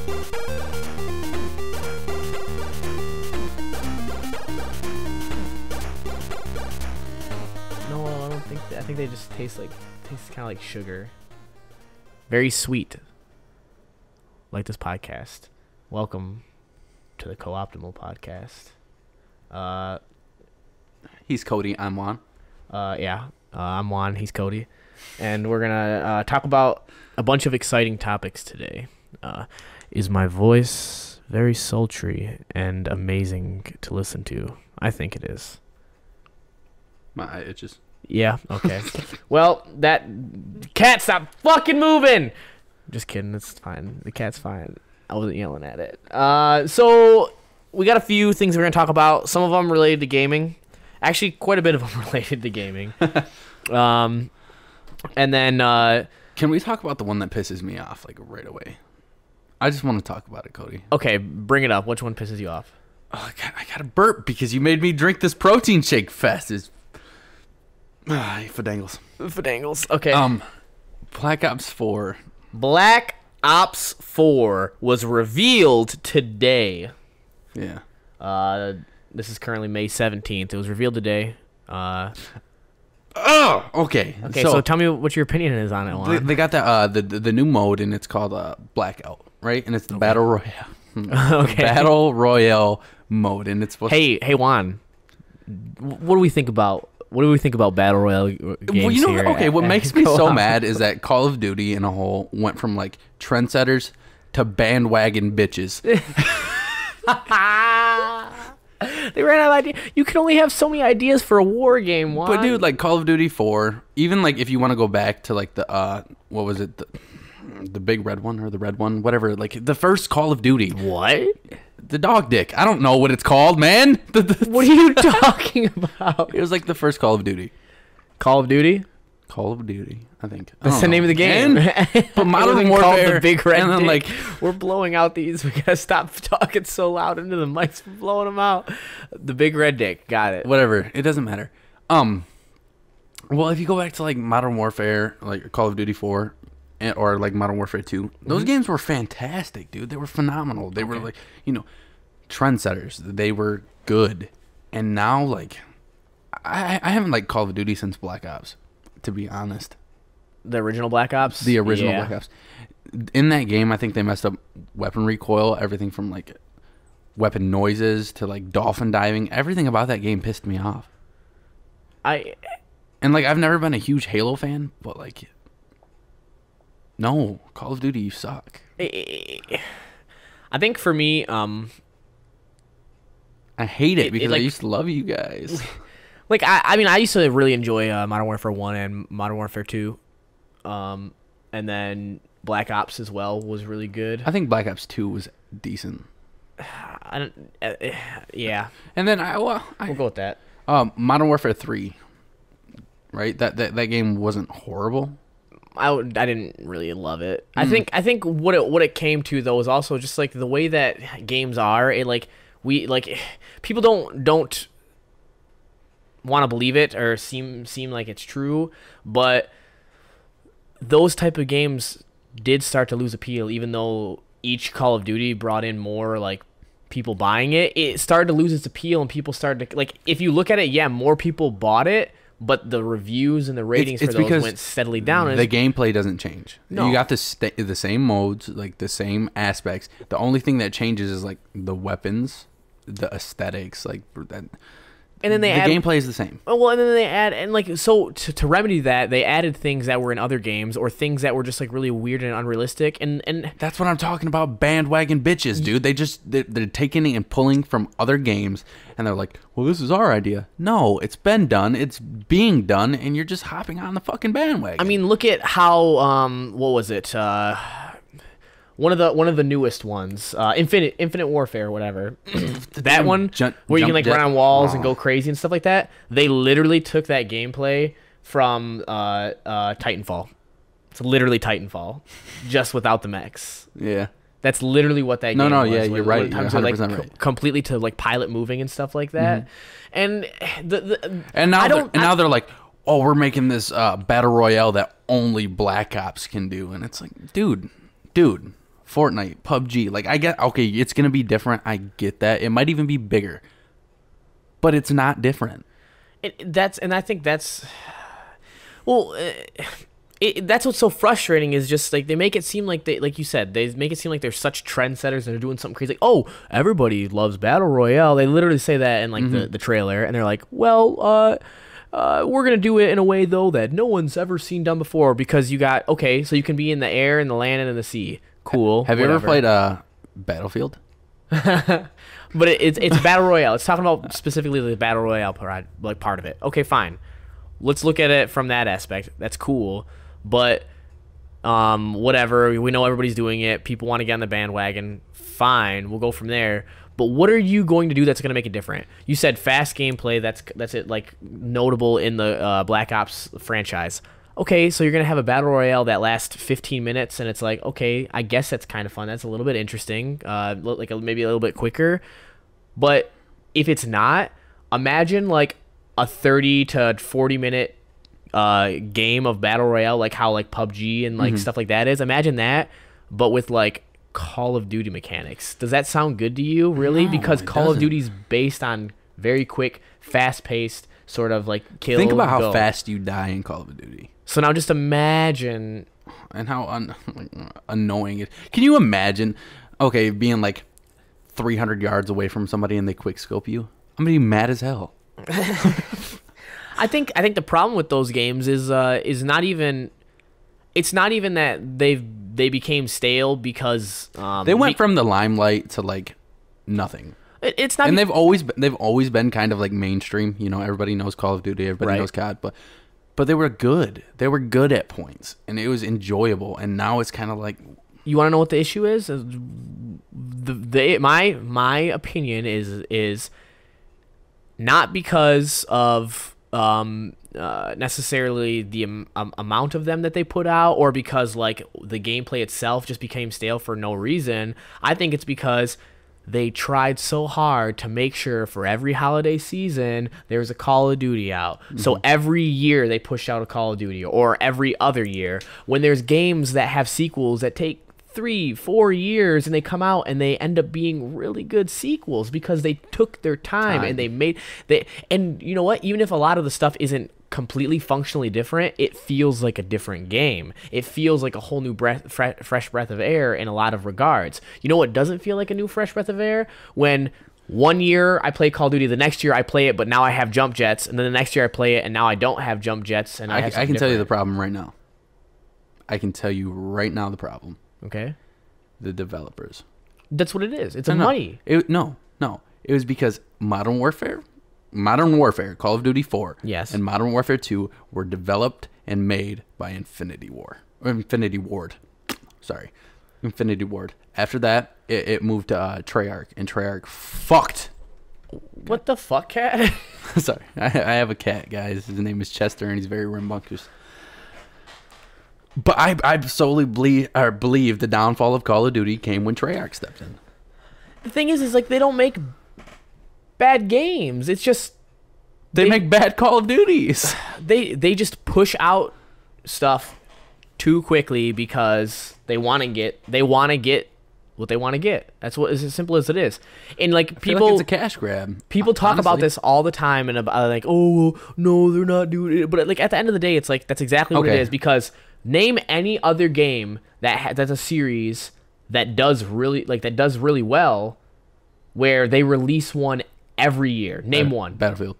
No, I don't think that. I think they just taste kind of like sugar. Very sweet. Like this podcast. Welcome to the Co-Optimal podcast. He's Cody. I'm Juan. I'm Juan. He's Cody. And we're going to talk about a bunch of exciting topics today. Is my voice very sultry and amazing to listen to? I think it is. My eye itches. Yeah, okay. Well, that cat, stop fucking moving! Just kidding, it's fine. The cat's fine. I wasn't yelling at it. So, we got a few things we're going to talk about. Some of them related to gaming. Actually, quite a bit of them related to gaming. And then... can we talk about the one that pisses me off, like, right away? I just want to talk about it, Cody. Okay, bring it up. Which one pisses you off? Oh, I got to burp because you made me drink this protein shake fast. Fadangles. Fadangles. Okay. Black Ops 4. Black Ops 4 was revealed today. Yeah. This is currently May 17th. It was revealed today. Okay. Okay, so tell me what your opinion is on it, Juan. They got the new mode, and it's called Blackout, right? And it's the Battle Royale. Okay. Battle Royale mode, and it's supposed Hey, Juan. What do we think about Battle Royale games here? Okay, what makes me so mad is that Call of Duty in a whole went from like trendsetters to bandwagon bitches. They ran out of ideas. You can only have so many ideas for a war game, Juan. But dude, like Call of Duty 4, even like if you want to go back to like the what was it, the big red one or the red one, whatever, like the first Call of Duty. What? The dog dick. I don't know what it's called, man. What are you talking about? It was like the first Call of Duty. Call of Duty? Call of Duty, I think. That's the name of the game. But Modern Warfare, the big red and then dick. like we're blowing out these. We gotta stop talking so loud into the mics. We're blowing them out. The big red dick. Got it. Whatever. It doesn't matter. Well, if you go back to like Modern Warfare, like Call of Duty 4, or like Modern Warfare 2, those games were fantastic, dude. They were phenomenal. They were like, trendsetters. They were good. And now, like, I haven't liked Call of Duty since Black Ops, to be honest. The original Black Ops? The original Black Ops. In that game, I think they messed up weapon recoil, everything from like weapon noises to like dolphin diving. Everything about that game pissed me off. And like, I've never been a huge Halo fan, but like, no, Call of Duty, you suck. I think for me, I hate it because I used to love you guys. Like, I mean, I used to really enjoy Modern Warfare 1 and Modern Warfare 2. And then Black Ops as well was really good. I think Black Ops 2 was decent. Yeah. And then we'll go with that. Modern Warfare 3, right? That game wasn't horrible. I didn't really love it. I think what it came to though is also just like the way that games are. It like people don't want to believe it or seem like it's true, but those type of games did start to lose appeal. Even though each Call of Duty brought in more like people buying it, it started to lose its appeal, and people started to like. If you look at it, yeah, more people bought it. But the reviews and the ratings for those went steadily down. The gameplay doesn't change. No. You got the same modes, like the same aspects. The only thing that changes is like the weapons, the aesthetics, like that. And then the gameplay is the same. Well, and then they add, and like, so to remedy that, they added things that were in other games or things that were just like really weird and unrealistic. And that's what I'm talking about. Bandwagon bitches, dude. They're taking and pulling from other games, and they're like, well, this is our idea. No, it's been done. It's being done, and you're just hopping on the fucking bandwagon. I mean, look at how what was it? One of the newest ones, Infinite Warfare, whatever. That one where you can like run on walls and go crazy and stuff like that. They literally took that gameplay from Titanfall. It's literally Titanfall, just without the mechs. Yeah, that's literally what that game was. Yeah, you're right. You're 100% right. Completely to like pilot moving and stuff like that. Mm-hmm. And now they're like, oh, we're making this battle royale that only Black Ops can do, and it's like, dude. Fortnite, PUBG. Like, I get, okay, it's going to be different. I get that. It might even be bigger. But it's not different. I think that's, well, that's what's so frustrating is just like they make it seem like like you said, they make it seem like they're such trendsetters and they're doing something crazy. Like, oh, everybody loves Battle Royale. They literally say that in like the trailer, and they're like, well, we're going to do it in a way, though, that no one's ever seen done before because you got, okay, so you can be in the air, in the land, and in the sea. Cool. Have you ever played Battlefield? But it's Battle Royale. It's talking about specifically the Battle Royale part of it. Okay, fine. Let's look at it from that aspect. That's cool. But whatever. We know everybody's doing it. People want to get on the bandwagon. Fine. We'll go from there. But what are you going to do that's going to make it different? You said fast gameplay. That's it. Like notable in the Black Ops franchise. Okay, so you're going to have a battle royale that lasts 15 minutes, and it's like, okay, I guess that's kind of fun. That's a little bit interesting, maybe a little bit quicker. But if it's not, imagine like a 30 to 40 minute game of battle royale, like how like PUBG and like stuff like that is. Imagine that, but with like Call of Duty mechanics. Does that sound good to you, really? No, because Call of doesn't. Duty's based on very quick, fast-paced sort of like kill. Think about how go. fast you die in Call of Duty. So now just imagine. And how annoying it. Can you imagine, okay, being like 300 yards away from somebody and they quick scope you? I'm going to be mad as hell. I think the problem with those games is not even, it's not even that they became stale because they went from the limelight to like nothing. It's not, and they've always been kind of like mainstream. You know, everybody knows Call of Duty, everybody knows COD, but they were good. They were good at points, and it was enjoyable. And now it's kind of like, you want to know what the issue is? My opinion is not because of necessarily the amount of them that they put out, or because like the gameplay itself just became stale for no reason. I think it's because they tried so hard to make sure for every holiday season there's a Call of Duty out. So every year they push out a Call of Duty, or every other year. When there's games that have sequels that take 3-4 years and they come out and they end up being really good sequels because they took their time and and you know what? Even if a lot of the stuff isn't completely functionally different, it feels like a different game. It feels like a whole new fresh breath of air in a lot of regards. You know what doesn't feel like a new fresh breath of air? When one year I play Call of Duty, the next year I play it, but now I have jump jets, and then the next year I play it, and now I don't have jump jets. And I can tell you the problem right now. I can tell you right now the problem. Okay. The developers. That's what it is. It's money. No. It was because Modern Warfare, Call of Duty 4, yes, and Modern Warfare 2 were developed and made by Infinity Ward. Sorry. Infinity Ward. After that, it moved to Treyarch, and Treyarch fucked. What the fuck, cat? Sorry. I have a cat, guys. His name is Chester, and he's very rambunctious. But I solely believe the downfall of Call of Duty came when Treyarch stepped in. The thing is like they don't make bad games. It's just they make bad Call of Duties. They just push out stuff too quickly because they want to get what they want to get. That's what is as simple as it is. And like people, it's a cash grab. People talk about this all the time and about like, oh no, they're not doing it. But like at the end of the day, it's like that's exactly what it is. Because name any other game that's a series that does really well, where they release one every year. Name one. Battlefield.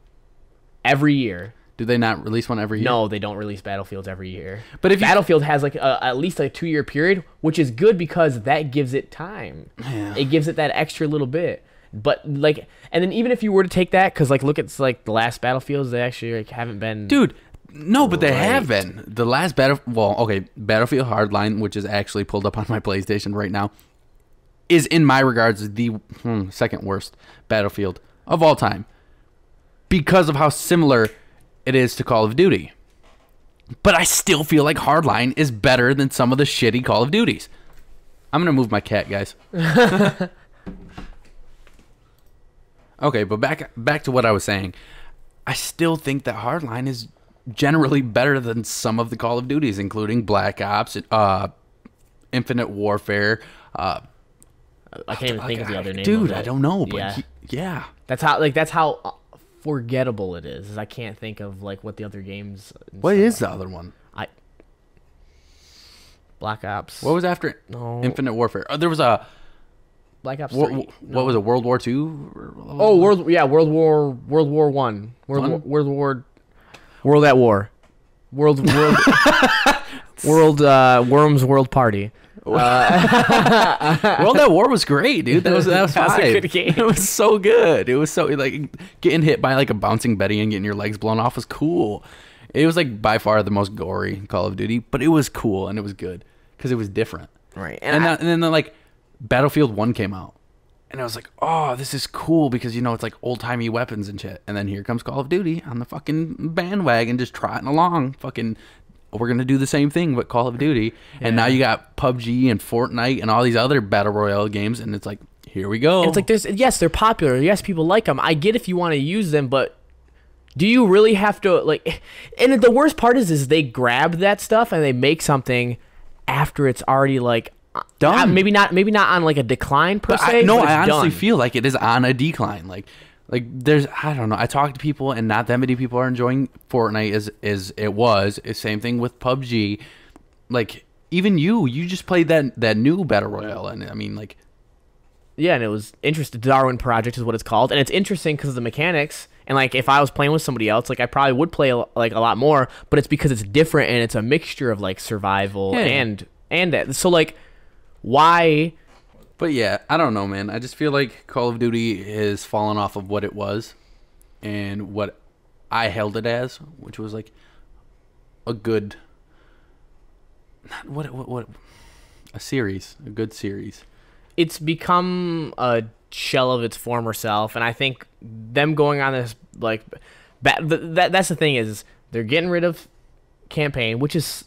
Every year. Do they not release one every year? No, they don't release Battlefields every year. But if Battlefield has like at least a 2-year period, which is good because that gives it time. Yeah. It gives it that extra little bit. But like, and then even if you were to take that, because like look at like the last Battlefields, they actually like haven't been. Dude, no, but they have been. The last Battlefield Hardline, which is actually pulled up on my PlayStation right now, is in my regards the second worst Battlefield of all time because of how similar it is to Call of Duty. But I still feel like Hardline is better than some of the shitty Call of Duties. I'm going to move my cat, guys. Okay, but back to what I was saying. I still think that Hardline is generally better than some of the Call of Duties, including Black Ops, Infinite Warfare. I can't even think of the other name. Dude, of it. I don't know, but yeah. That's how forgettable it is. I can't think of like what the other games. What is the other one? Black Ops. What was after Infinite Warfare? There was a Black Ops 3. What was it? World War II? Oh, World War One. World at War. World Worms World Party. World at War was great, dude. That was a good game. It was so good. It was so like getting hit by like a bouncing Betty and getting your legs blown off was cool. It was like by far the most gory Call of Duty, but it was cool and it was good because it was different. Right. And then like Battlefield 1 came out. And I was like, oh, this is cool because, it's like old-timey weapons and shit. And then here comes Call of Duty on the fucking bandwagon just trotting along. Fucking, we're going to do the same thing but Call of Duty. Yeah. And now you got PUBG and Fortnite and all these other Battle Royale games. And it's like, here we go. And it's like, yes, they're popular. Yes, people like them. I get if you want to use them, but do you really have to, like... And the worst part is they grab that stuff and they make something after it's already, like... done. Maybe not on like a decline per se. I honestly feel like it is on a decline. Like there's, I don't know. I talk to people and not that many people are enjoying Fortnite as it was. It's same thing with PUBG. Like even you just played that new Battle Royale, and I mean like, yeah, and it was interesting. Darwin Project is what it's called, and it's interesting because of the mechanics. And like if I was playing with somebody else, like I probably would play like a lot more. But it's because it's different and it's a mixture of like survival and that. So like. Why? But yeah, I don't know, man. I just feel like Call of Duty has fallen off of what it was and what I held it as, which was like a good, what a series, a good series. It's become a shell of its former self, and I think them going on this like that's the thing is they're getting rid of campaign, which is,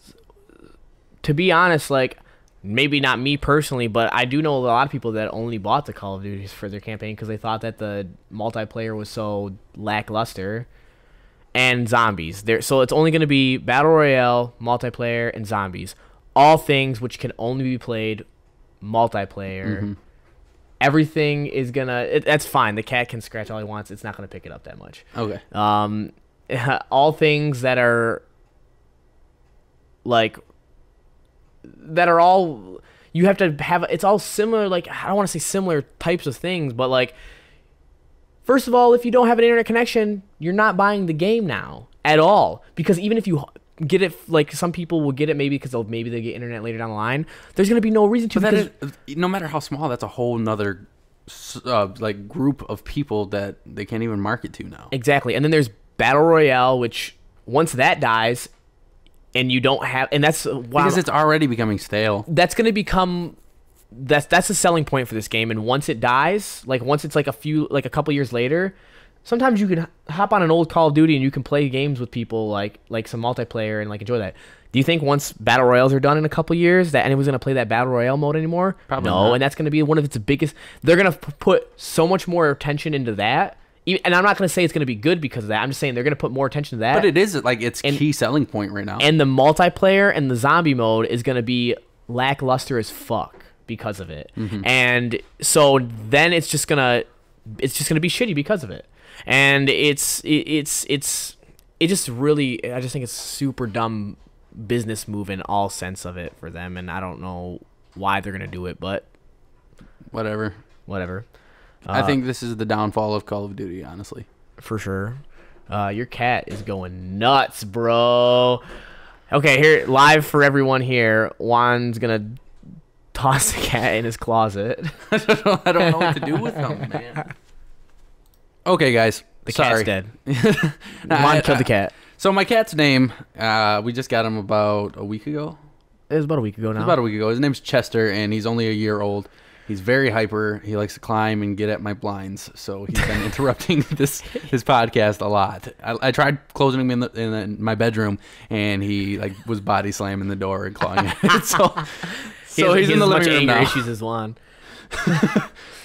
to be honest, like. Maybe not me personally, but I do know a lot of people that only bought the Call of Duties for their campaign because they thought that the multiplayer was so lackluster. And zombies. So it's only going to be Battle Royale, multiplayer, and zombies. All things which can only be played multiplayer. Mm-hmm. Everything is going to... That's fine. The cat can scratch all he wants. It's not going to pick it up that much. Okay. All things that are... like... that are all you have to have, it's all similar, like I don't want to say similar types of things, but like first of all, if you don't have an internet connection, you're not buying the game now at all, because even if you get it, like some people will get it maybe because maybe they get internet later down the line, there's going to be no reason to. But that is, no matter how small, that's a whole nother like group of people that they can't even market to now. Exactly. And then there's Battle Royale, which once that dies and you don't have, and that's because it's already becoming stale. That's going to become that's a selling point for this game. And once it dies, like once it's like a couple years later, sometimes you can hop on an old Call of Duty and you can play games with people like some multiplayer and like enjoy that. Do you think once Battle Royales are done in a couple years that anyone's going to play that Battle Royale mode anymore? Probably no, not. And that's going to be one of its biggest. They're going to put so much more attention into that. And I'm not going to say it's going to be good because of that. I'm just saying they're going to put more attention to that. But it is like its key selling point right now. And the multiplayer and the zombie mode is going to be lackluster as fuck because of it. Mm-hmm. And so then it's just going to be shitty because of it. And it just really, I just think it's super dumb business move in all sense of it for them. And I don't know why they're going to do it, but whatever. I think this is the downfall of Call of Duty, honestly. For sure. Your cat is going nuts, bro. Okay, here, live for everyone here. Juan's going to toss the cat in his closet. I don't know what to do with him, man. Okay, guys. The cat's dead. Juan killed the cat. So my cat's name, we just got him about a week ago. It was about a week ago now. It was about a week ago. His name's Chester, and he's only a year old. He's very hyper. He likes to climb and get at my blinds, so he's been interrupting his podcast a lot. I tried closing him in my bedroom, and he like was body slamming the door and clawing at it. So he's in the living room now. Issues as Juan.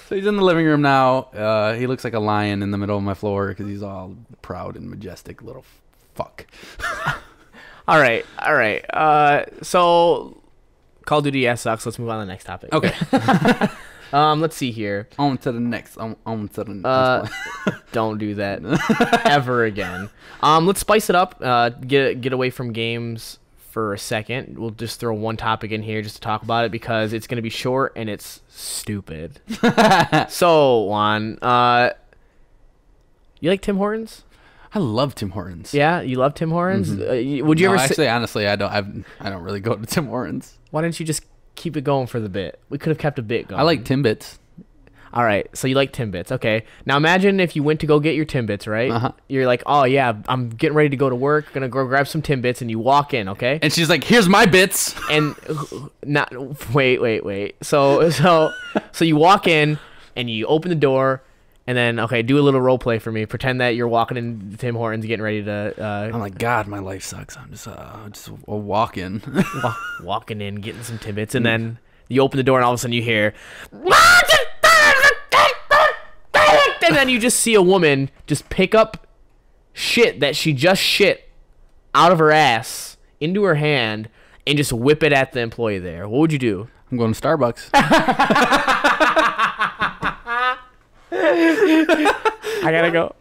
So he's in the living room now. He looks like a lion in the middle of my floor because he's all proud and majestic little fuck. All right. So Call of Duty, yeah, sucks. Let's move on to the next topic. Okay. Let's see here. On to the next. On to the next. Don't do that ever again. Let's spice it up. Get away from games for a second. We'll just throw one topic in here just to talk about it because it's gonna be short and it's stupid. So, Juan, you like Tim Hortons? I love Tim Hortons. Yeah, you love Tim Hortons. Would you ever? Actually, honestly, I don't. I don't really go to Tim Hortons. Why didn't you just keep it going for the bit? We could have kept a bit going. I like Timbits. All right, so you like Timbits. Okay. Now imagine if you went to go get your Timbits, right? Uh-huh. You're like, oh, yeah, I'm getting ready to go to work. Going to go grab some Timbits, and you walk in, okay? And she's like, here's my bits. And wait. So you walk in, and you open the door, and then, okay, do a little role play for me. Pretend that you're walking in Tim Hortons getting ready to... I'm like, God, my life sucks. I'm just a walk-in. Walking in, getting some Timbits, and then you open the door, and all of a sudden you hear... And then you just see a woman just pick up shit that she just shit out of her ass into her hand and just whip it at the employee there. What would you do? I'm going to Starbucks. I gotta go.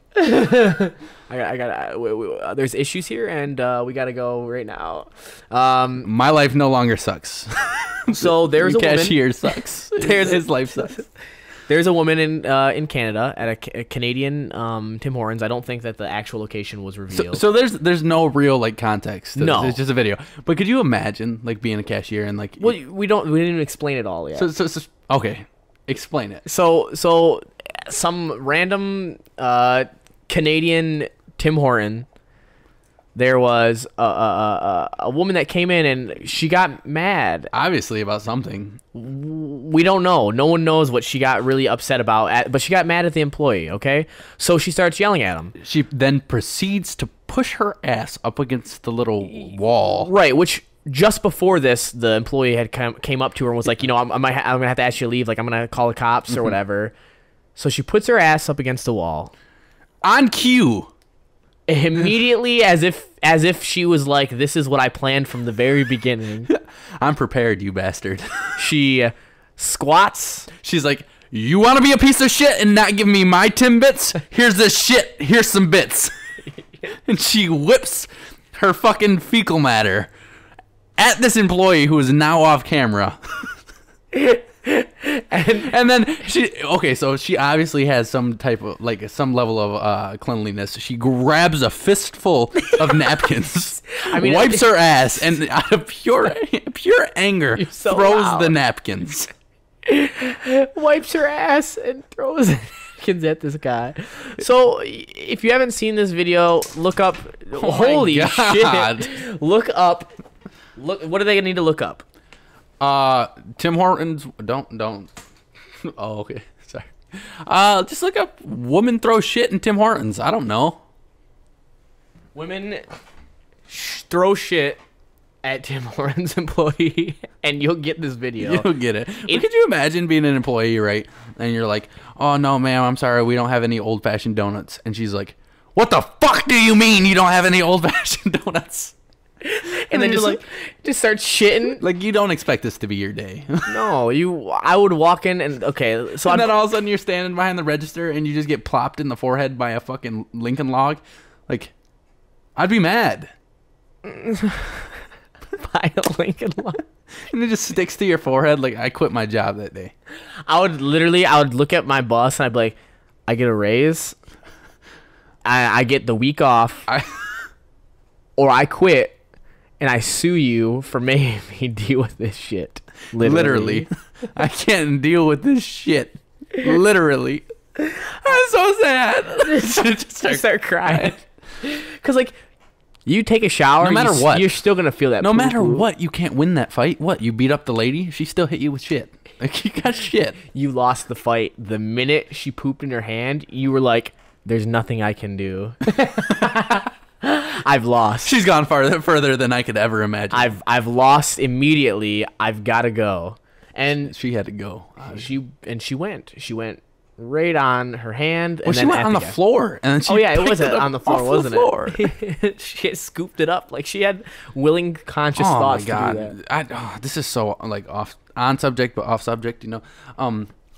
I gotta. There's issues here, and we gotta go right now. My life no longer sucks. So there's a woman. Cashier sucks. His life sucks. There's a woman in Canada at a Canadian Tim Hortons. I don't think that the actual location was revealed. So there's no real like context. No, it's just a video. But could you imagine like being a cashier and like? Well, we didn't even explain it all yet. So okay, explain it. So some random Canadian Tim Horton. There was a woman that came in and she got mad. Obviously about something. We don't know. No one knows what she got really upset about. But she got mad at the employee, okay? So she starts yelling at him. She then proceeds to push her ass up against the little wall. Right, which just before this, the employee had came up to her and was like, I'm going to have to ask you to leave. Like, I'm going to call the cops or whatever. So she puts her ass up against the wall. On cue. Immediately, as if she was like, this is what I planned from the very beginning. I'm prepared, you bastard. She squats. She's like, you want to be a piece of shit and not give me my Timbits? Here's this shit. Here's some bits. And she whips her fucking fecal matter at this employee who is now off camera. And then so she obviously has some type of like some level of cleanliness. She grabs a fistful of napkins, wipes her ass, and out of pure anger throws the napkins. Wipes her ass and throws napkins at this guy. So if you haven't seen this video, look up. Holy shit! Look up. Look. What do they need to look up? Tim Hortons. Don't. Oh, okay. Sorry. Just look up woman throw shit in Tim Hortons. I don't know. Women throw shit at Tim Hortons employee, and you'll get this video. You'll get it. But could you imagine being an employee, right? And you're like, oh, no, ma'am, I'm sorry. We don't have any old-fashioned donuts. And she's like, what the fuck do you mean you don't have any old-fashioned donuts? And then just start shitting. Like, you don't expect this to be your day. No, I would walk in and so then all of a sudden you're standing behind the register and you just get plopped in the forehead by a fucking Lincoln log. Like, I'd be mad. By a Lincoln log. And it just sticks to your forehead. Like, I quit my job that day. I would look at my boss and I'd be like, I get a raise. I get the week off. Or I quit. And I sue you for making me deal with this shit. Literally. I can't deal with this shit. Literally. I'm so sad. just start crying. Because, like, you take a shower. No matter what. You're still going to feel that. No matter what, you can't win that fight. What? You beat up the lady? She still hit you with shit. Like, you got shit. You lost the fight. The minute she pooped in her hand, you were like, there's nothing I can do. I've lost. She's gone further than I could ever imagine. I've lost immediately. I've got to go. And she had to go. She went. She went right on her hand. Well, and she then went at on the gas. floor, and then she Oh yeah, it picked was on the floor, off wasn't floor. it? She had scooped it up. Like she had willing, conscious Oh my thoughts to do god, that. this is so like on subject but off subject.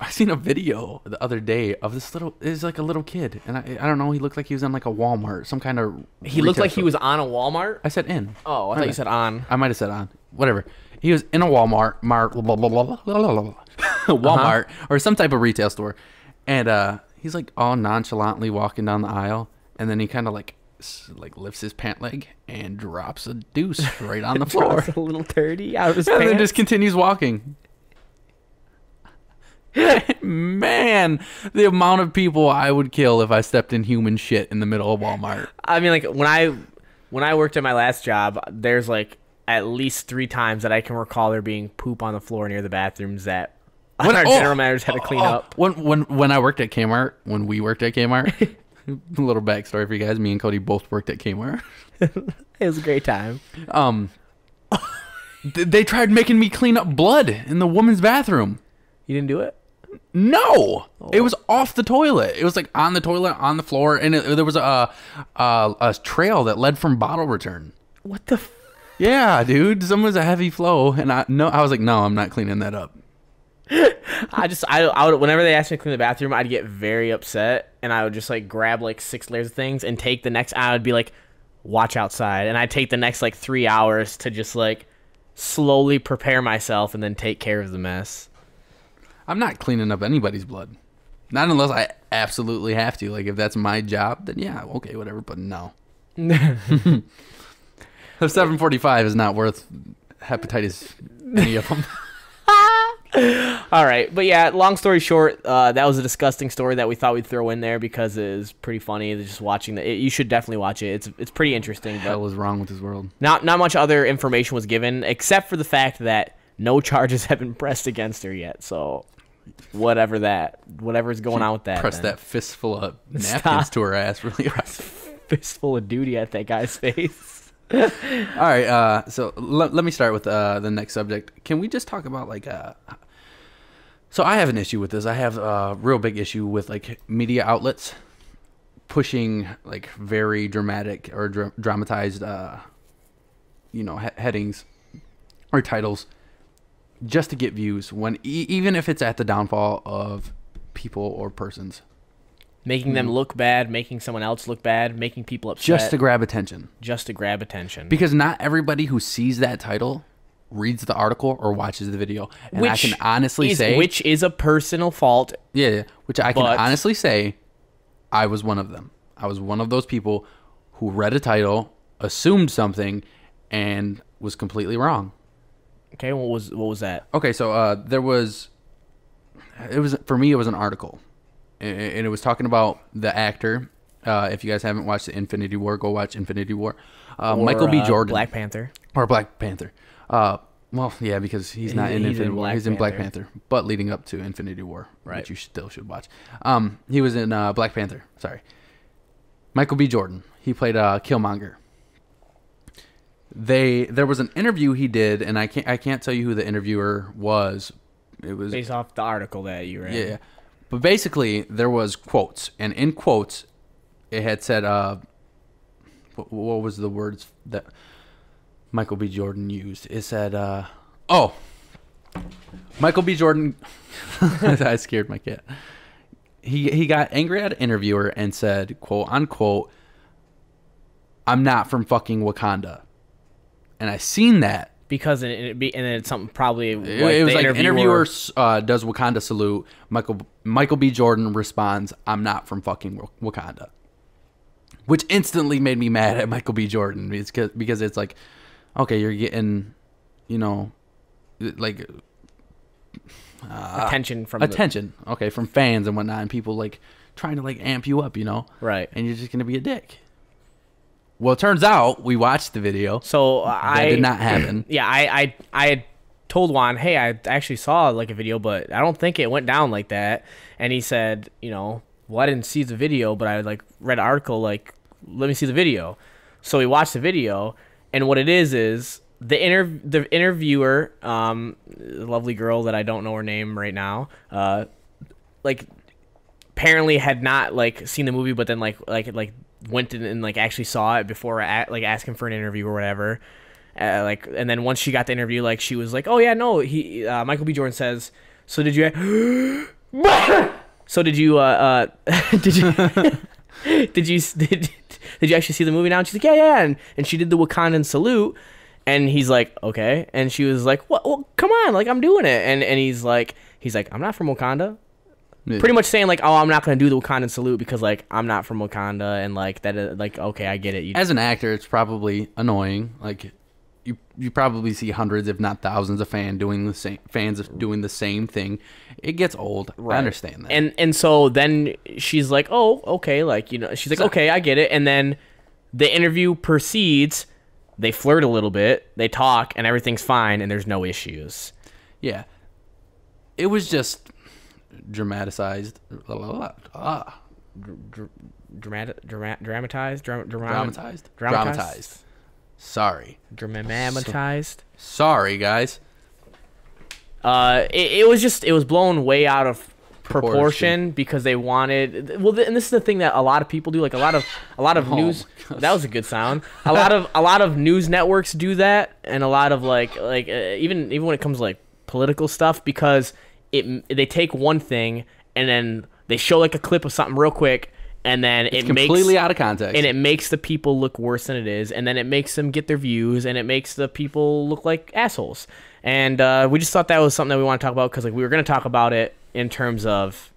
I seen a video the other day of this little. It's like a little kid, and I don't know. He looked like he was in like a Walmart, some kind of. He looked retail like he store. was on a Walmart. I said in. Oh, I thought you said on. I might have said on. Whatever. He was in a Walmart, Walmart or some type of retail store, and he's like all nonchalantly walking down the aisle, and then he kind of like lifts his pant leg and drops a deuce right on the floor. Drops a little turdy out of his And pants. then just continues walking. Man, the amount of people I would kill if I stepped in human shit in the middle of Walmart. I mean, like when I worked at my last job, there's like at least 3 times that I can recall there being poop on the floor near the bathrooms that our general managers had to clean up. When I worked at Kmart, when we worked at Kmart, a little backstory for you guys. Me and Cody both worked at Kmart. It was a great time. They tried making me clean up blood in the woman's bathroom. You didn't do it? No, it was off the toilet. It was like on the toilet, on the floor, and there was a trail that led from bottle return. What the? Yeah, dude, some was a heavy flow, and I was like, no, I'm not cleaning that up. I would, whenever they asked me to clean the bathroom, I'd get very upset, and I would just like grab like 6 layers of things and take the next. I would be like, watch outside, and I'd take the next like 3 hours to just like slowly prepare myself and then take care of the mess. I'm not cleaning up anybody's blood. Not unless I absolutely have to. Like, if that's my job, then yeah, okay, whatever, but no. The 745 is not worth hepatitis, any of them. All right, but yeah, long story short, that was a disgusting story that we thought we'd throw in there because it is pretty funny. Just watching you should definitely watch it. It's pretty interesting. What was wrong with this world? Not much other information was given except for the fact that no charges have been pressed against her yet. So whatever's going on with that. Press that fistful of napkins to her ass really hard. Fistful of duty at that guy's face. All right, so let me start with the next subject. Can we just talk about like so I have an issue with this. I have a real big issue with like media outlets pushing like very dramatic or dramatized headings or titles just to get views when even if it's at the downfall of people or persons. Making them look bad, making someone else look bad, making people upset. Just to grab attention. Because not everybody who sees that title reads the article or watches the video. And I can honestly say... Which is a personal fault. Yeah, which I can honestly say I was one of them. I was one of those people who read a title, assumed something, and was completely wrong. Okay, what was that? Okay, so for me, it was an article. And it was talking about the actor. If you guys haven't watched the Infinity War, go watch Infinity War. Michael B. Jordan. Black Panther. Or Black Panther. Well, yeah, because he's not in Infinity War. He's in Black Panther. But leading up to Infinity War, right, which you still should watch. He was in Black Panther. Sorry. Michael B. Jordan. He played Killmonger. There was an interview he did, and I can't tell you who the interviewer was. It was based off the article that you read. Yeah. But basically, there was quotes, and in quotes, it had said, what was the words that Michael B. Jordan used? It said, Michael B. Jordan, I scared my cat. He got angry at an interviewer and said, quote unquote, "I'm not from fucking Wakanda," and I seen that. Because and it's something probably like it was like interviewer does Wakanda salute. Michael B. Jordan responds, "I'm not from fucking Wakanda," which instantly made me mad at Michael B. Jordan because it's like, okay, you're getting, like attention from okay, from fans and whatnot, and people like trying to like amp you up, right? And you're just gonna be a dick. Well, it turns out we watched the video. So that did not happen. Yeah, I had told Juan, hey, I actually saw like a video, but I don't think it went down like that. And he said, well, I didn't see the video, but I like read an article, like, let me see the video. So we watched the video, and what it is the interviewer, lovely girl that I don't know her name right now, like apparently had not like seen the movie, but then like went and like actually saw it before like asking for an interview or whatever. Like, and then once she got the interview, like she was like, "Oh yeah, no." Michael B. Jordan says, "So did you?" So did you? Did you? Did you actually see the movie now? And she's like, yeah. And she did the Wakandan salute, and he's like, okay. And she was like, what? Well, come on, like I'm doing it. And he's like, I'm not from Wakanda. Yeah. Pretty much saying like, oh, I'm not gonna do the Wakandan salute because like I'm not from Wakanda, and like that, like okay, I get it. As an actor, it's probably annoying. Like you probably see hundreds, if not thousands, of fans doing the same thing. It gets old. Right. I understand that. And so then she's like, oh, okay, like she's like, okay, I get it. And then the interview proceeds. They flirt a little bit. They talk, and everything's fine, and there's no issues. Yeah, it was just dramatized. Dramatized. Sorry. Dramatized. Sorry, guys. It was blown way out of proportion because they wanted. And this is the thing that a lot of people do. Like a lot of news. That was a good sound. A lot of news networks do that, and a lot of even when it comes to like political stuff, because they take one thing and then they show like a clip of something real quick. And then it's completely out of context. And it makes the people look worse than it is. And then it makes them get their views. And it makes the people look like assholes. And we just thought that was something that we want to talk about. Because like, we were going to talk about it in terms of,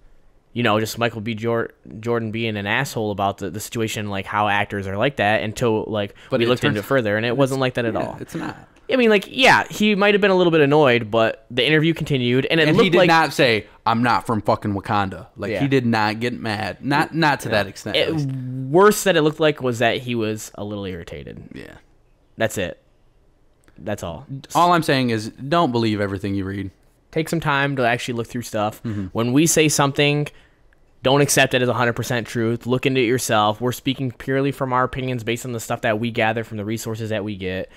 just Michael B. Jordan being an asshole about the situation. Like how actors are like that until like we looked into it further. And it wasn't like that at all. It's not. I mean, like, yeah, he might have been a little bit annoyed, but the interview continued, and he did not say, "I'm not from fucking Wakanda." Like, he did not get mad. Not to that extent. Worse that it looked like was that he was a little irritated. Yeah, that's it. That's all. All I'm saying is, don't believe everything you read. Take some time to actually look through stuff. Mm-hmm. When we say something, don't accept it as 100% truth. Look into it yourself. We're speaking purely from our opinions based on the stuff that we gather from the resources that we get.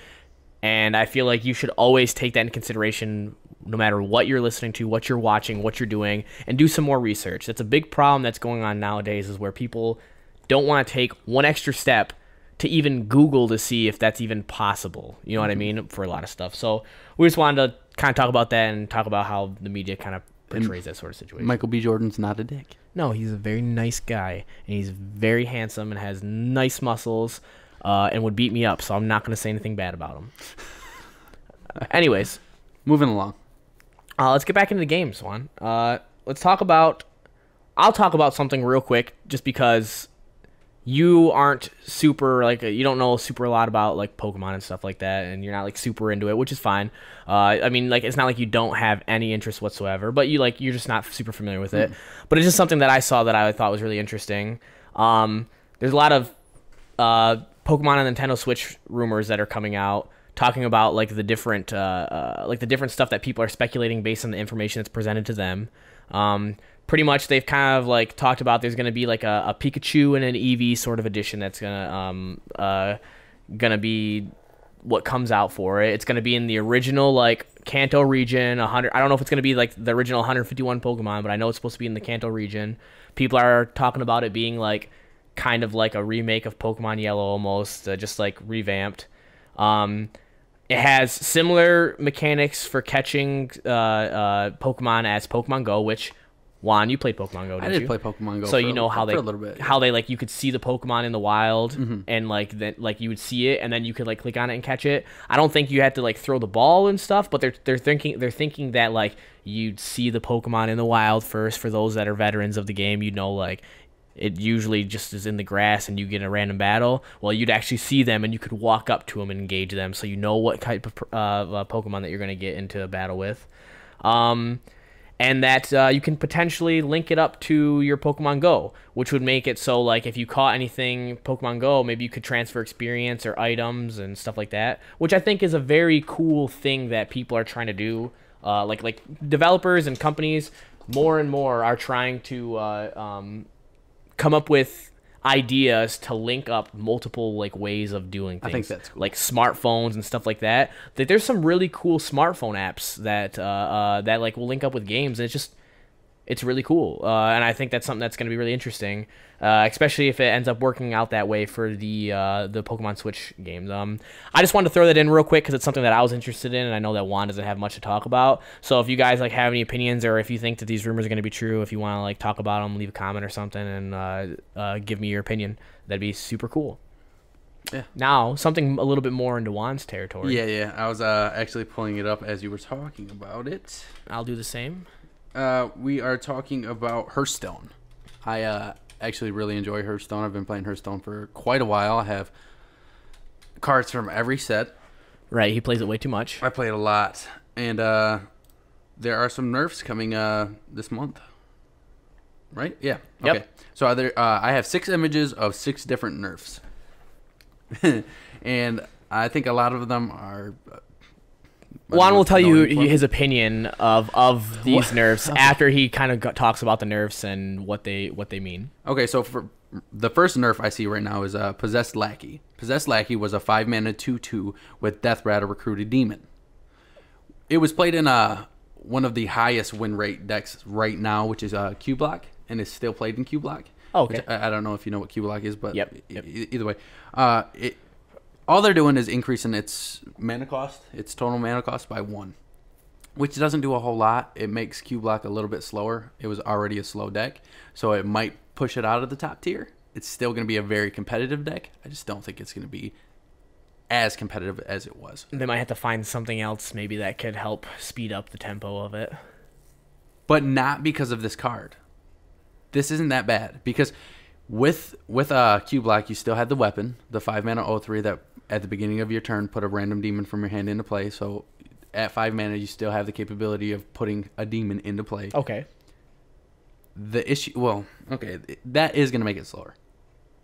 And I feel like you should always take that into consideration no matter what you're listening to, what you're watching, what you're doing, and do some more research. That's a big problem that's going on nowadays, is where people don't want to take one extra step to even Google to see if that's even possible. You know what I mean? For a lot of stuff. So we just wanted to kind of talk about that and talk about how the media kind of portrays that sort of situation. Michael B. Jordan's not a dick. No, he's a very nice guy, and he's very handsome and has nice muscles. And would beat me up, so I'm not going to say anything bad about him. Anyways. Moving along. Let's get back into the game, Swan. Let's talk about... I'll talk about something real quick, just because you aren't super, like, you don't know super a lot about, like, Pokemon and stuff like that, and you're not, like, super into it, which is fine. I mean, like, it's not like you don't have any interest whatsoever, but you're just not super familiar with it. But it's just something that I saw that I thought was really interesting. There's a lot of... Pokemon and Nintendo Switch rumors that are coming out, talking about like the different stuff that people are speculating based on the information that's presented to them. Pretty much, they've kind of like talked about there's going to be like a Pikachu and an Eevee sort of edition that's gonna be what comes out for it. It's gonna be in the original like Kanto region. 100. I don't know if it's gonna be like the original 151 Pokemon, but I know it's supposed to be in the Kanto region. People are talking about it being like kind of like a remake of Pokemon Yellow almost, just like revamped. It has similar mechanics for catching Pokemon as Pokemon Go, which, Juan, you played Pokemon Go, didn't you? I did play Pokemon Go. So you know how for a little bit. How they like you could see the Pokemon in the wild, and like then like you would see it, and then you could like click on it and catch it. I don't think you had to like throw the ball and stuff, but they're thinking that like you'd see the Pokemon in the wild first. For those that are veterans of the game, you know, like it usually just is in the grass and you get in a random battle. Well, you'd actually see them and you could walk up to them and engage them, so you know what type of Pokemon that you're going to get into a battle with. And that you can potentially link it up to your Pokemon Go, which would make it so like if you caught anything Pokemon Go, maybe you could transfer experience or items and stuff like that, which I think is a very cool thing that people are trying to do. Like developers and companies more and more are trying to come up with ideas to link up multiple like ways of doing things. I think that's cool. Like smartphones and stuff like that. That there's some really cool smartphone apps that that like will link up with games, and it's it's really cool, and I think that's something that's going to be really interesting, especially if it ends up working out that way for the Pokemon Switch games. I just wanted to throw that in real quick because it's something that I was interested in, and I know that Juan doesn't have much to talk about. So if you guys like have any opinions, or if you think that these rumors are going to be true, if you want to like talk about them, leave a comment or something, and give me your opinion. That'd be super cool. Yeah. Now, something a little bit more into Juan's territory. Yeah. I was actually pulling it up as you were talking about it. I'll do the same. We are talking about Hearthstone. I actually really enjoy Hearthstone. I've been playing Hearthstone for quite a while. I have cards from every set. Right, he plays it way too much. I play it a lot. And there are some nerfs coming this month. Right? Yeah. Okay. Yep. So I have 6 images of 6 different nerfs. And I think a lot of them are... Juan will tell you his opinion of these nerfs after he kind of talks about the nerfs and what they mean. Okay, so for the first nerf I see right now is Possessed Lackey. Possessed Lackey was a 5-mana 2/2 with Death Rattle Recruited Demon. It was played in one of the highest win rate decks right now, which is Q Block, and is still played in Q Block. Oh, okay. I don't know if you know what Q Block is, but yep. Either way, all they're doing is increasing its mana cost, its total mana cost by 1, which doesn't do a whole lot. It makes Q Block a little bit slower. It was already a slow deck, so it might push it out of the top tier. It's still going to be a very competitive deck. I just don't think it's going to be as competitive as it was. They might have to find something else maybe that could help speed up the tempo of it. But not because of this card. This isn't that bad, because with Q Block, you still had the weapon, the 5-mana 0/3 that at the beginning of your turn put a random demon from your hand into play. So at 5 mana, you still have the capability of putting a demon into play. Okay. The issue, that is going to make it slower.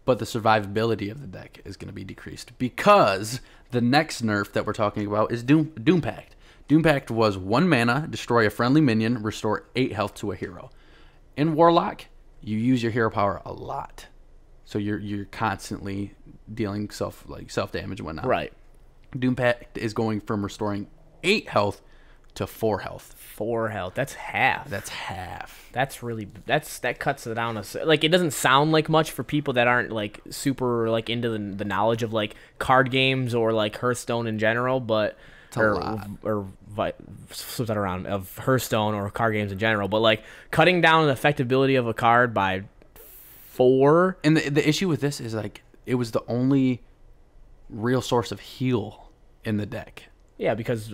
But the survivability of the deck is going to be decreased because the next nerf that we're talking about is Doom Pact. Doom Pact was 1 mana, destroy a friendly minion, restore 8 health to a hero. In Warlock, you use your hero power a lot. So you're constantly dealing self damage and whatnot. Right. Doom Pact is going from restoring 8 health to 4 health. 4 health. That's half. That's half. That cuts it down. Like, it doesn't sound like much for people that aren't like super like into the knowledge of like card games or like Hearthstone in general, but flip that around, of Hearthstone or card games in general. But like cutting down the effectability of a card by 4. And the issue with this is like it was the only real source of heal in the deck. Yeah, because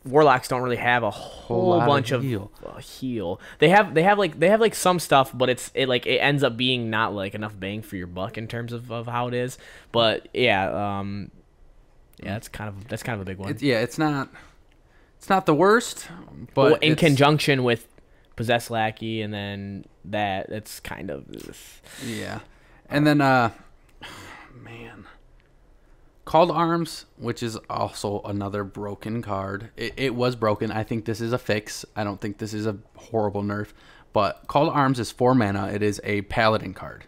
Warlocks don't really have a whole bunch of heal. They have like some stuff, but it ends up being not like enough bang for your buck in terms of how it is. But yeah, that's kind of a big one. It's not the worst, but in conjunction with Possessed Lackey, and then it's kind of and then man, Call to Arms, which is also another broken card. It was broken. I think this is a fix. I don't think this is a horrible nerf. But Call to Arms is 4 mana. It is a Paladin card.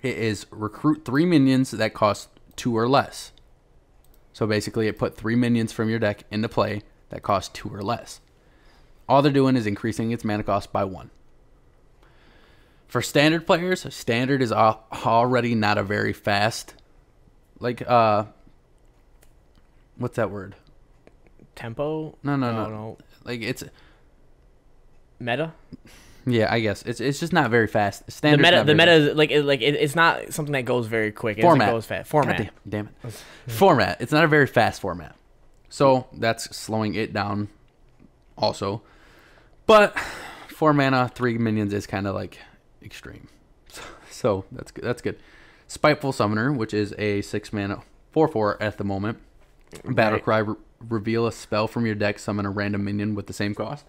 It is recruit 3 minions that cost 2 or less. So basically it put 3 minions from your deck into play that cost 2 or less. All they're doing is increasing its mana cost by 1. For standard players, standard is already not a very fast... Like, what's that word? Tempo? No. Like, it's... Meta? Yeah, I guess. It's just not very fast. Standard. The meta is, it's not something that goes very quick. Format. It goes fast. Format. God damn it. Format. It's not a very fast format. So, that's slowing it down also. But, 4 mana, 3 minions is kind of, like, extreme. So, that's good. Spiteful Summoner, which is a 6 mana 4/4 at the moment. Battlecry, reveal a spell from your deck, summon a random minion with the same cost.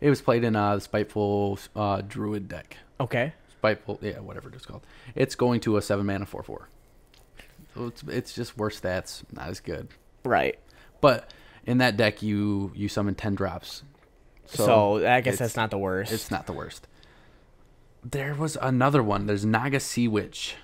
It was played in the Spiteful Druid deck. Okay. Spiteful, whatever it's called. It's going to a 7 mana 4/4. So it's just worse stats, not as good. Right. But in that deck, you summon 10 drops. So I guess that's not the worst. It's not the worst. There was another one. There's Naga Sea Witch.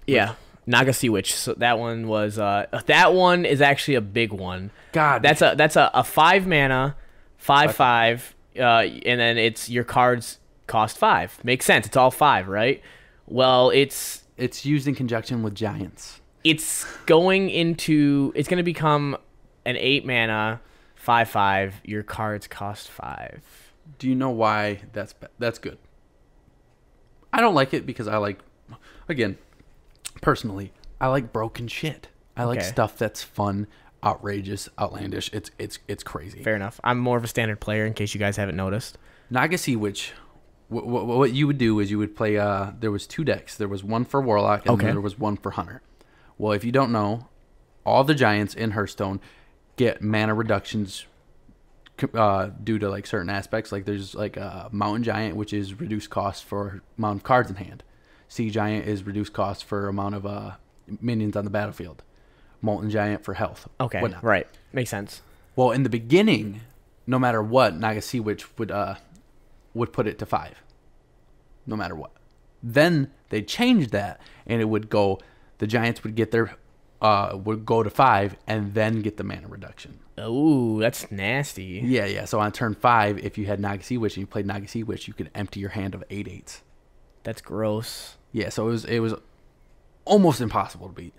Yeah, Naga Sea Witch. So that one was that one is actually a big one. God, that's a 5 mana 5/5. and then it's your cards cost 5. Makes sense. It's all 5, right? Well, it's used in conjunction with giants. It's going to become an 8 mana 5/5. Your cards cost 5. Do you know why that's good? I don't like it because I like, again, personally, I like broken shit. I like stuff that's fun, outrageous, outlandish. It's crazy. Fair enough. I'm more of a standard player in case you guys haven't noticed. Nagasi Witch. What you would do is you would play. There was 2 decks. There was one for Warlock and there was one for Hunter. Well, if you don't know, all the giants in Hearthstone get mana reductions due to like certain aspects. Like there's like a Mountain Giant, which is reduced cost for amount of cards in hand. Sea Giant is reduced cost for amount of minions on the battlefield. Molten Giant for health. Okay, whatnot. Right. Makes sense. Well, in the beginning, no matter what, Nagasi Witch would put it to 5. No matter what. Then they changed that, and it would go. The giants would get their would go to 5 and then get the mana reduction. Oh, that's nasty. Yeah. So on turn 5, if you had Nagasi Witch and you played Nagasi Witch, you could empty your hand of 8/8s. That's gross. Yeah, so it was almost impossible to beat.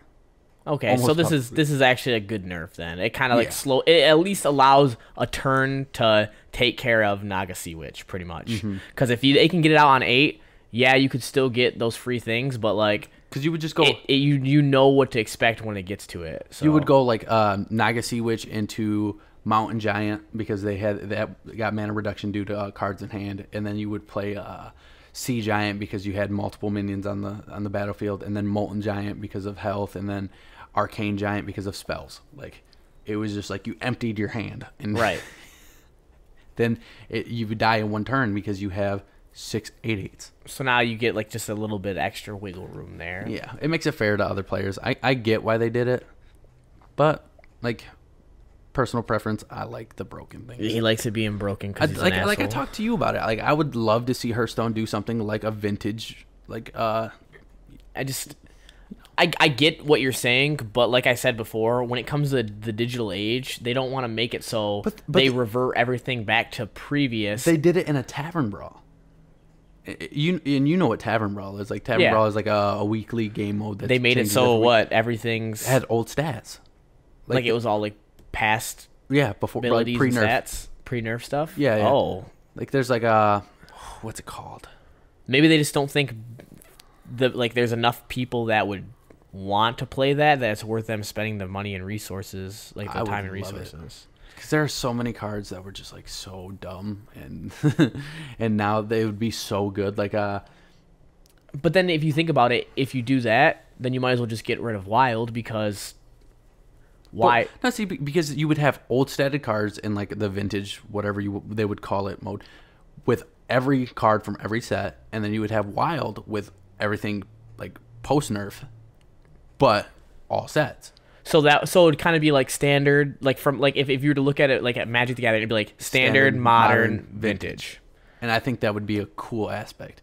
Okay, Almost so this is actually a good nerf then. It kind of like it at least allows a turn to take care of Nagasi Witch pretty much. Because if they can get it out on 8, yeah, you could still get those free things, but like because you would just go you know what to expect when it gets to it. So you would go like Nagasi Witch into Mountain Giant because they got mana reduction due to cards in hand, and then you would play Sea Giant because you had multiple minions on the battlefield, and then Molten Giant because of health, and then Arcane Giant because of spells. Like it was just like you emptied your hand, and right. Then you would die in one turn because you have 6 8/8s. So now you get like just a little bit extra wiggle room there. Yeah, it makes it fair to other players. I get why they did it, but like personal preference, I like the broken thing. He likes it being broken because he's an asshole. Like I talked to you about it. Like I would love to see Hearthstone do something like a vintage, like I get what you're saying, but like I said before, when it comes to the digital age, they don't want to make it so they revert everything back to previous. They did it in a tavern brawl. You know what tavern brawl is? Like tavern brawl is like a weekly game mode that they made it so what everything's had old stats. Like it was all like past before abilities like pre-nerf. and stats, pre-nerf stuff. Yeah. Oh, like there's like what's it called? Maybe they just don't think there's enough people that would want to play that it's worth them spending the money and resources, like the time and resources. Because there are so many cards that were just like so dumb, and and now they would be so good. Like but then if you think about it, if you do that, then you might as well just get rid of Wild because why? No, see, because you would have old statted cards in like the vintage, whatever they would call it mode, with every card from every set, and then you would have Wild with everything like post nerf, but all sets. So it'd kind of be like standard, like from like if you were to look at it like at Magic the Gathering, it'd be like standard modern, vintage. And I think that would be a cool aspect.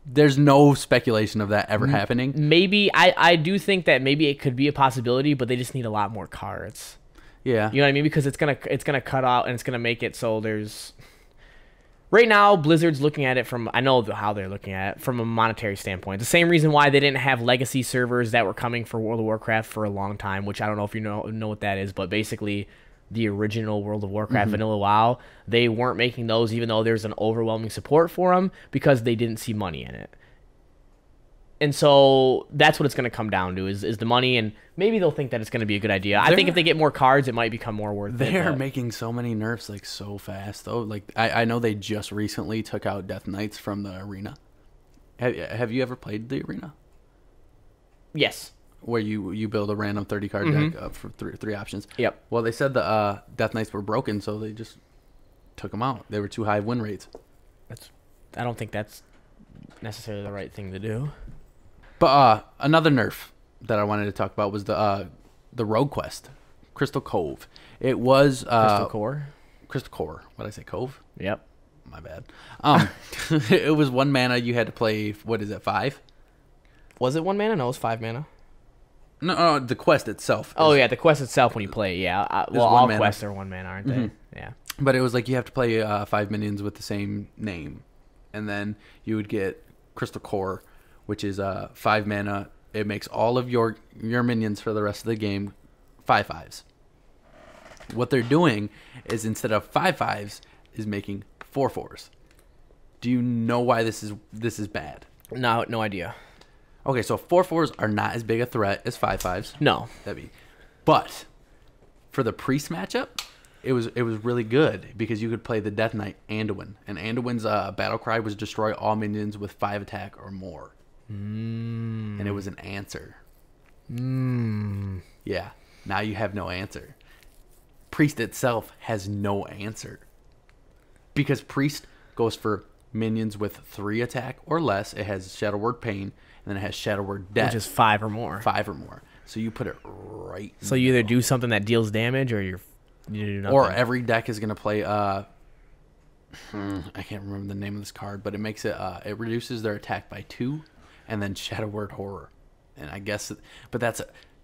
There's no speculation of that ever happening. Maybe I do think that maybe it could be a possibility, but they just need a lot more cards. Yeah, you know what I mean? Because it's gonna cut out and it's gonna make it so there's. Right now, Blizzard's looking at it I know how they're looking at it from a monetary standpoint. The same reason why they didn't have legacy servers that were coming for World of Warcraft for a long time, which I don't know if you know what that is, but basically the original World of Warcraft Vanilla WoW, they weren't making those even though there's an overwhelming support for them because they didn't see money in it. And so that's what it's going to come down to is the money, and maybe they'll think that it's going to be a good idea. I think if they get more cards, it might become more worth it. They're making so many nerfs like so fast though. Like I know they just recently took out Death Knights from the arena. Have you ever played the arena? Yes. Where you build a random 30 card deck for three options. Yep. Well, they said the Death Knights were broken, so they just took them out. They were too high win rates. I don't think that's necessarily the right thing to do. But another nerf that I wanted to talk about was the Rogue Quest, Crystal Cove. It was Crystal Core. Crystal Core. What did I say? Cove. Yep. My bad. It was 1 mana. You had to play. What is it? 5. Was it 1 mana? No, it was 5 mana. No, the quest itself. The quest itself when you play. Yeah. Well, all quests are 1 mana, aren't they? Yeah. But it was like you have to play 5 minions with the same name. And then you would get Crystal Core, which is 5 mana. It makes all of your minions for the rest of the game 5/5s. What they're doing is instead of 5/5s, is making 4/4s. Do you know why this is bad? No idea. Okay, so 4/4s are not as big a threat as 5/5s. No. But for the priest matchup, it was really good because you could play the Death Knight Anduin, and Anduin's battle cry was destroy all minions with 5 attack or more. And it was an answer. Yeah. Now you have no answer. Priest itself has no answer. Because Priest goes for minions with 3 attack or less. It has Shadow Word Pain, and then it has Shadow Word Death. Which is 5 or more. 5 or more. So you put it right. So you either do something that deals damage, or you do nothing. Or every deck is going to play. I can't remember the name of this card, but it makes it. It reduces their attack by 2, and then Shadow Word Horror. And I guess, but that's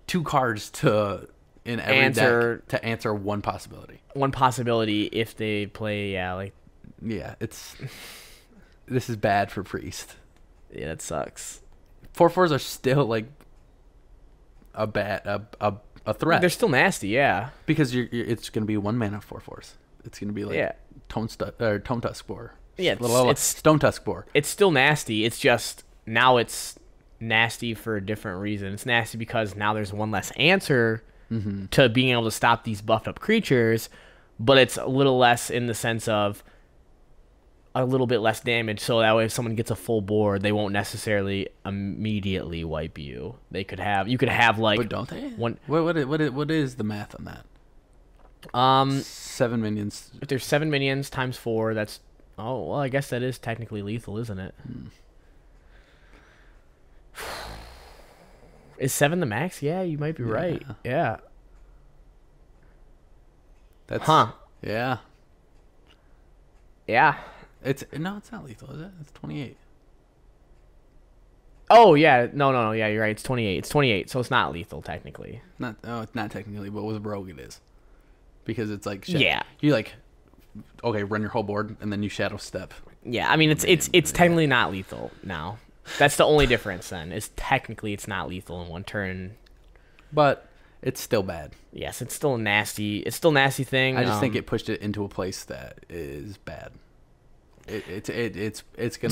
2 cards in every deck to answer one possibility. One possibility if they play, this is bad for Priest. Yeah, that sucks. 4/4s are still like a threat. They're still nasty, yeah. Because it's going to be 1 mana 4/4s. It's going to be like Tone Tusk Boar. Yeah, it's Stone Tusk Boar. It's still nasty. It's just now it's nasty for a different reason. It's nasty because now there's one less answer to being able to stop these buffed up creatures, but it's a little less in the sense of a little bit less damage, so that way if someone gets a full board, they won't necessarily immediately wipe you. You could have like, but don't they? What is the math on that? 7 minions. If there's 7 minions times 4, that's I guess that is technically lethal, isn't it? Is 7 the max? Yeah, you might be right. Yeah. That's Yeah. Yeah. It's not lethal, is it? It's 28. Oh yeah, no. Yeah, you're right. It's 28. It's 28, so it's not lethal technically. It's not technically, but with Rogue it is, because it's like yeah. You like run your whole board and then you shadow step. Yeah, I mean it's technically not lethal now. That's the only difference then. Is technically it's not lethal in 1 turn, but it's still bad. Yes, it's still a nasty. It's still a nasty thing. I just think it pushed it into a place that is bad. It's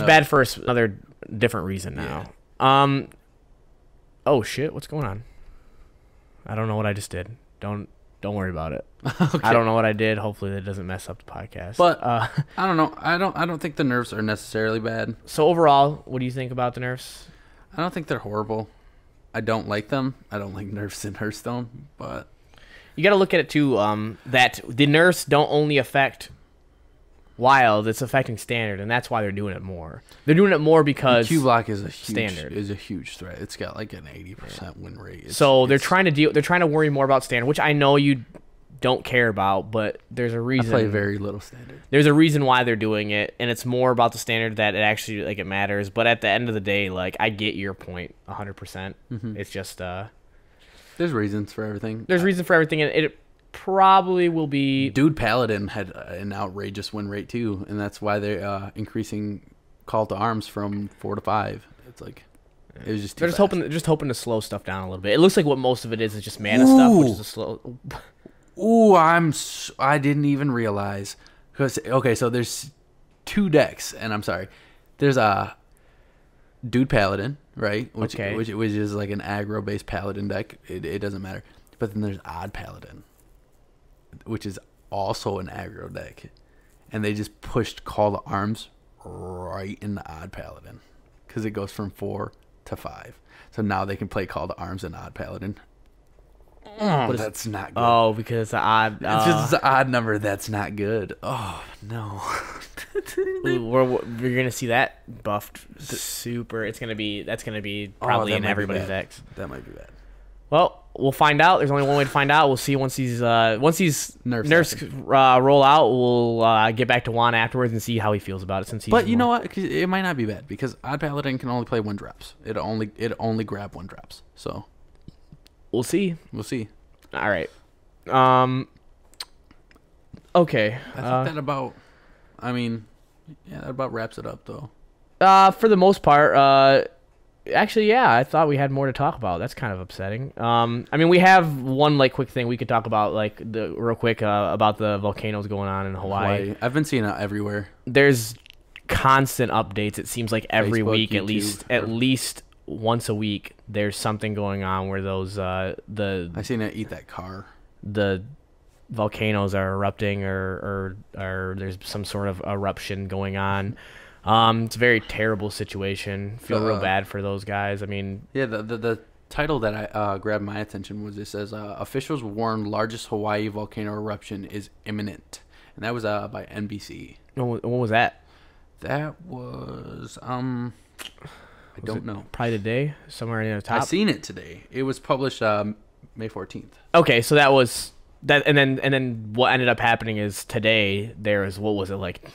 bad for another different reason now. Yeah. Oh shit! What's going on? I don't know what I just did. Don't worry about it. Okay. I don't know what I did. Hopefully that doesn't mess up the podcast. But I don't know. I don't think the nerfs are necessarily bad. So overall, what do you think about the nerfs? I don't think they're horrible. I don't like them. I don't like nerfs in Hearthstone, but you got to look at it too. That the nerfs don't only affect Wild, it's affecting Standard, and that's why they're doing it more. They're doing it more because Q block is a huge threat. It's got like an 80% win rate. They're trying to worry more about Standard, which I know you don't care about, but there's a reason. I play very little Standard. There's a reason why they're doing it, and it's more about the Standard that it actually it matters. But at the end of the day, I get your point 100%. It's just there's reasons for everything. There's reason for everything, and it probably will be. Dude Paladin had an outrageous win rate too, and that's why they're increasing Call to Arms from 4 to 5. It's like it was just. They're just hoping to slow stuff down a little bit. It looks like what most of it is just mana stuff, which is a slow. Ooh, I didn't even realize so there's 2 decks, and I'm sorry, there's a Dude Paladin, right? Which is like an aggro based Paladin deck. It doesn't matter, but then there's Odd Paladin, which is also an aggro deck, and they just pushed Call to Arms right in the Odd Paladin because it goes from 4 to 5. So now they can play Call to Arms and Odd Paladin. That's not good. Oh, because it's an odd. It's just an odd number. That's not good. Oh no. We're gonna see that buffed super. That's gonna be probably in everybody's decks. That might be bad. Well, we'll find out. There's only one way to find out. We'll see once these nerfs roll out. We'll get back to Juan afterwards and see how he feels about it. But you know what? It might not be bad because Odd Paladin can only play 1 drops. It only grab 1 drops. So we'll see. We'll see. All right. Okay. I think that about. I mean, yeah, that about wraps it up, though. For the most part, actually, yeah, I thought we had more to talk about. That's kind of upsetting. I mean, we have one like quick thing we could talk about, like real quick about the volcanoes going on in Hawaii. I've been seeing it everywhere. There's constant updates. It seems like every Facebook, week, YouTube, at least once a week, there's something going on where those I seen it eat that car. the volcanoes are erupting or there's some sort of eruption going on. It's a very terrible situation. Feel real bad for those guys. I mean, yeah, the title that I grabbed my attention was, it says officials warn largest Hawaii volcano eruption is imminent, and that was by NBC. what was that? That was I don't know. Probably today, somewhere in the top. I seen it today. It was published May 14th. Okay, so that was that, and then what ended up happening is today there was, what was it, like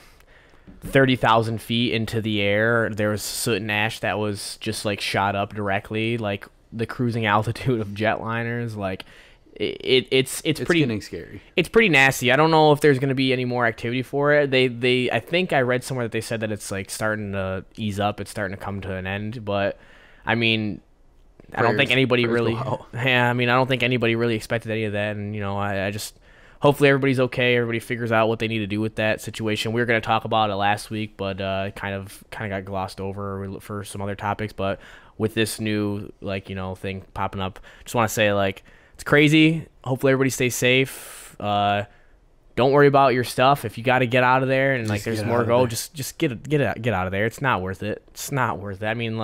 30,000 feet into the air, there was soot and ash that was just like shot up directly, like the cruising altitude of jetliners. Like it's pretty getting scary. It's pretty nasty. I don't know if there's going to be any more activity for it. I think I read somewhere that they said that it's like starting to ease up. It's starting to come to an end. But I mean, I don't think anybody really. Yeah, I mean, I don't think anybody really expected any of that. And you know, I just hopefully everybody's okay. Everybody figures out what they need to do with that situation. We were going to talk about it last week, but kind of got glossed over for some other topics. But with this new thing popping up, just want to say it's crazy. Hopefully everybody stays safe. Don't worry about your stuff. If you got to get out of there and there's more to go, just get out of there. It's not worth it. It's not worth it. I mean,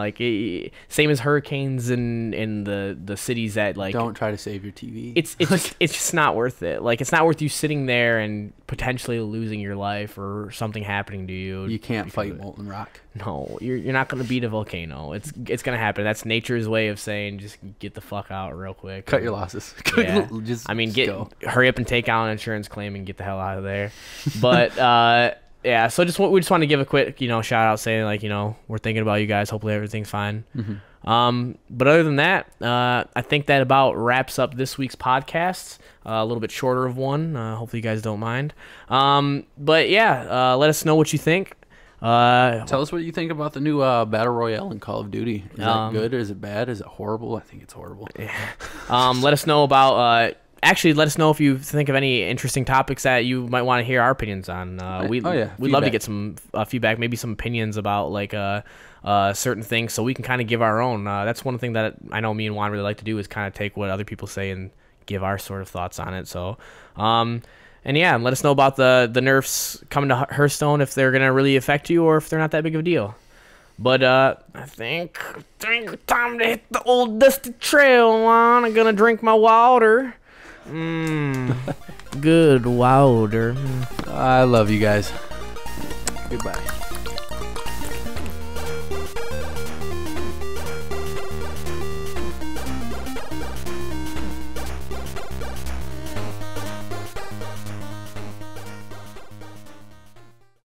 same as hurricanes in the cities that don't try to save your TV. It's just not worth it. It's not worth you sitting there and potentially losing your life or something happening to you. You can't fight molten rock. No, you're not gonna beat a volcano. It's gonna happen. That's nature's way of saying just get the fuck out real quick. Cut your losses. Yeah. Go. Hurry up and take out an insurance claim and get the hell out of there. But yeah, so we just want to give a quick shout out saying we're thinking about you guys. Hopefully everything's fine. Mm-hmm. But other than that, I think that about wraps up this week's podcast. A little bit shorter of one. Hopefully you guys don't mind. But yeah, let us know what you think. Tell us what you think about the new Battle Royale in Call of Duty. Is that good? Is it bad? Is it horrible? I think it's horrible. Yeah. Let us know about... Actually, let us know if you think of any interesting topics that you might want to hear our opinions on. We'd love to get some feedback, maybe some opinions about certain things, so we can kind of give our own. That's one thing that I know me and Juan really like to do, is kind of take what other people say and give our sort of thoughts on it. So, and yeah, let us know about the nerfs coming to Hearthstone, if they're gonna really affect you or if they're not that big of a deal. But I think time to hit the old dusty trail, Juan. I'm gonna drink my water. Good water. I love you guys. Goodbye.